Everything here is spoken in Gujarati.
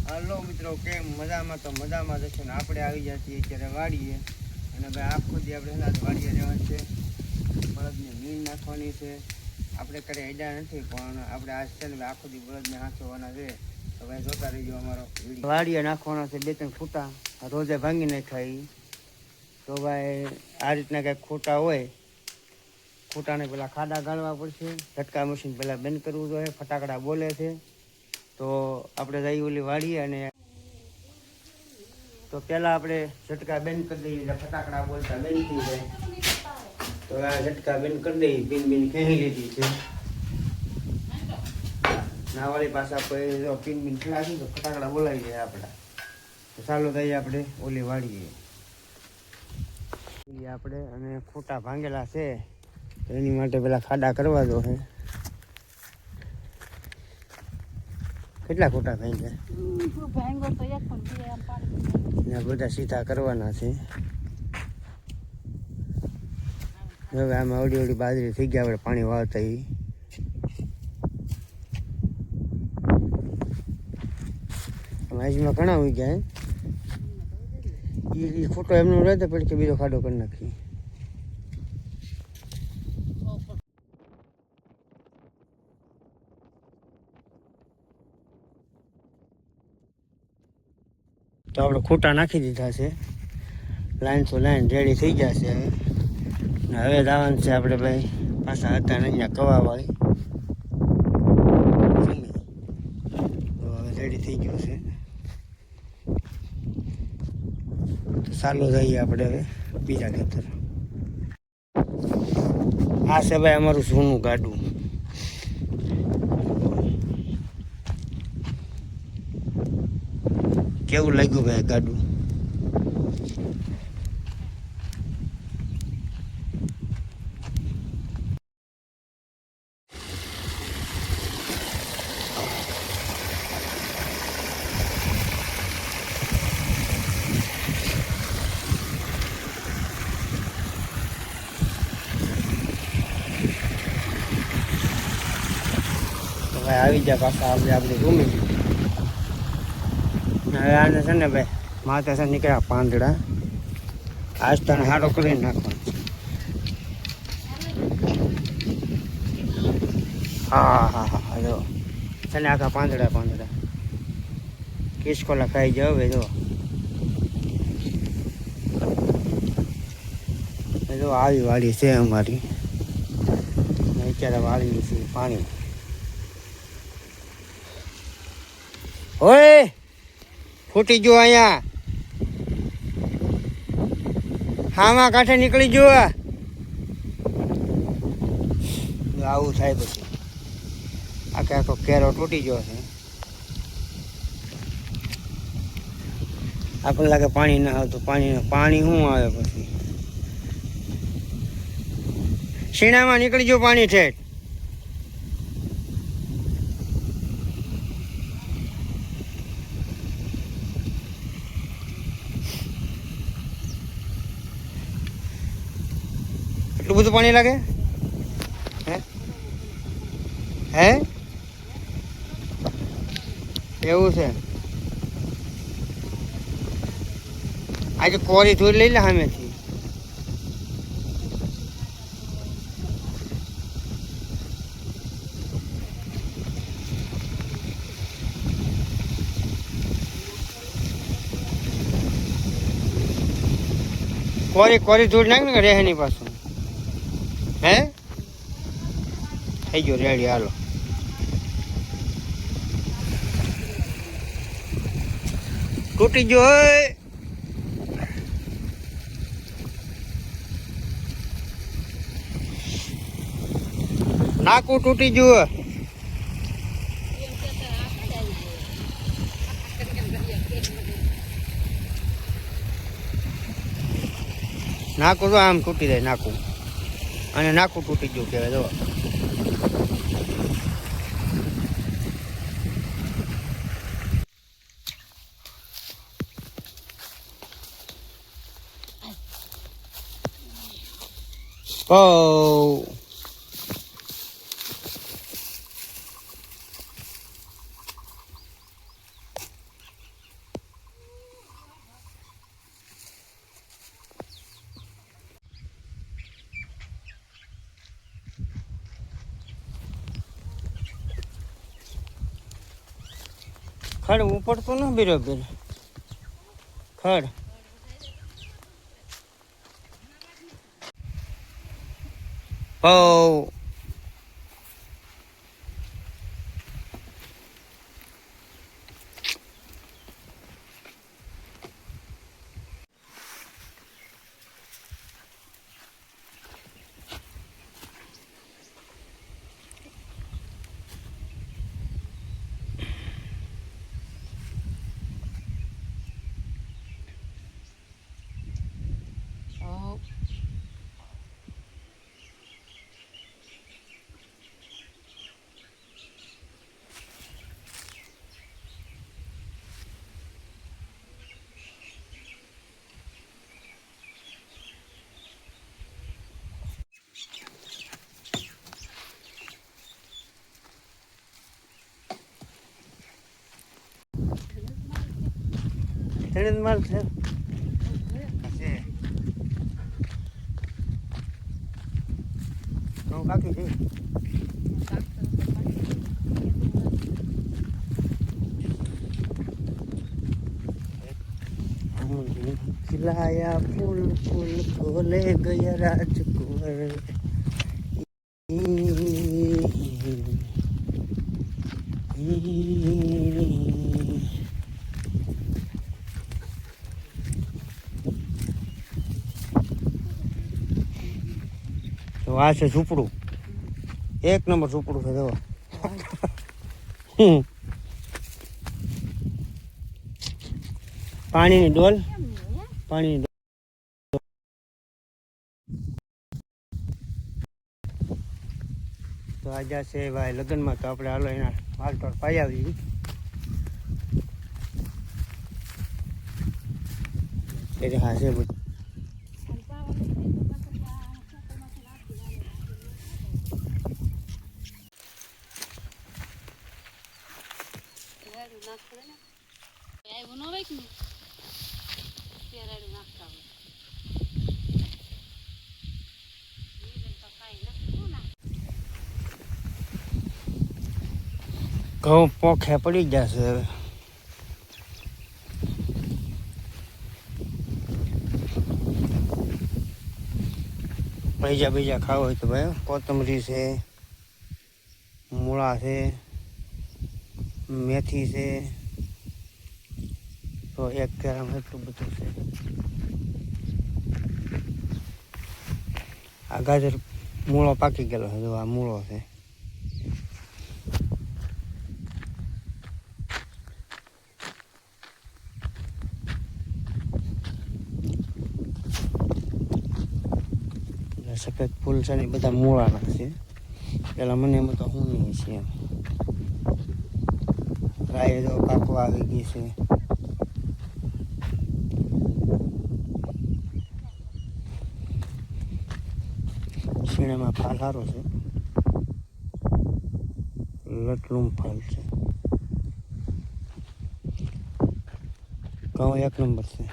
હાલો મિત્રો, કેમ મજામાં? તો મજામાં જશે ને આપણે આવી ગયા છીએ અત્યારે વાડીએ. અને ભાઈ આખો દી આપણે વાડીએ રહેવાનું છે, બળદને મીણ નાખવાની છે. આપણે કરે હેડા નથી, પણ આપણે આજ છે ને આખો દી બળદને હાંચવાના છે. તો ભાઈ જોતા રહીજો અમારો વિડીયો. વાડીએ નાખવાના છે 2-3 ખૂટા, રોજે ભાંગી નાખાય. તો ભાઈ આ રીતના કંઈક ખૂટા હોય, ખૂટાને પેલા ખાડા ગાળવા પડશે. ઝટકા મશીન પહેલાં બંધ કરવું જોઈએ, ફટાકડા બોલે છે. તો આપણે જઈ ઓલી વાળીએ અને તો પહેલાં આપણે ઝટકા બંધ કરી દઈએ એટલે ફટાકડા બોલતા બંધ થઈ જાય. તો આ ઝટકા બંધ કરી દઈએ, પિન ખેંચી લીધી છે. નાવાળી પાસે આપણે જો પિન ખેલાવી તો ફટાકડા બોલાવી જાય આપણા. તો ચાલો જઈએ આપણે ઓલી વાળીએ આપણે. અને ખોટા ભાંગેલા છે તો એની માટે પેલા ખાડા કરવા દો છે. કેટલા ખોટા ભાંગ્યા બધા સીધા કરવાના છે. હવે આમાં ઓડી બાજરી થઈ ગયા, આપણે પાણી વાવતા આજમાં ઘણા ઉઈ ગયા. એ ખોટો એમનો રહેતો પછી કે બીજો ખાડો કરી નાખી. તો આપણે ખૂટા નાખી દીધા છે, લાઈન તો લાઈન રેડી થઈ ગયા છે. હવે જવાનું છે આપણે ભાઈ પાછા હતા ને અહીંયા કવાવાળી. તો હવે રેડી થઈ ગયું છે. તો ચાલો જઈએ આપણે હવે બીજા ખેતર. આ છે ભાઈ અમારું જૂનું ગાડું. કેવું લાગ્યું ભાઈ ગાડું? આવી જાય પાછા આપણે આપણી રૂમે. હવે આને છે ને ભાઈ માથે છે નીકળ્યા પાંદડા, આજ તને હાડો કરીને નાખવાનો. હા જો છે ને આખા પાંદડા કિસકોલા ખાઈ જાવ. હવે જો આવી વાડી છે અમારી. અત્યારે વાળી છે પાણી. ઓય ફૂટી ગયો અહીંયા, હામાં કાંઠે નીકળી ગયો. આવું થાય પછી આખો કેરો તૂટી ગયો છે. આપણને લાગે પાણી ના આવતું, પાણી શું આવે પછી? શીણામાં નીકળી ગયું પાણી ઠેઠ. એટલું બધું પાણી લાગે? હે એવું છે? આજે કોરી ધોઈ લઈ લે સામેથી. કોરી ધોઈ નાખ ને રહે ની પાછું. હે થઈ ગયો રેડી. હાલો તૂટી ગયો. નાકું તૂટી ગયું. નાકું તો આમ તૂટી જાય નાકું, અને નાકું તૂટી ગયું કહેવાય. જો Oh. ખડ ઉપડતું ન બરોબર ખડ ઓ તેને માલ છે બાકી છે खिलाया फूल फूल खोले गया राजकुंवर तो आ છે ઝૂંપડું એક નંબર ઝૂંપડું છે જો પાણીની ડોલ પાણીની તો આજે છે ભાઈ લગ્નમાં તો આપણે હાલો એના માલ પર પાઈ આવી એટલે હા છે બધું ઘઉં પોખે પડી જશે હવે બીજા ખાવા હોય તો ભાઈ કોથમરી છે મૂળા છે મેથી છે તો એક કેરામાં એટલું બધું છે આ ગાજર મૂળો પાકી ગયેલો છે જો આ મૂળો છે સફેદ ફૂલ છે ને બધા મૂળાના છે પેલા મને એમાં તો હું નહીં છે એમ રાય જો પાકવા આવી ગઈ છે શીણામાં ફાલ સારો છે લટલું ફાલ છે ઘઉં એક નંબર છે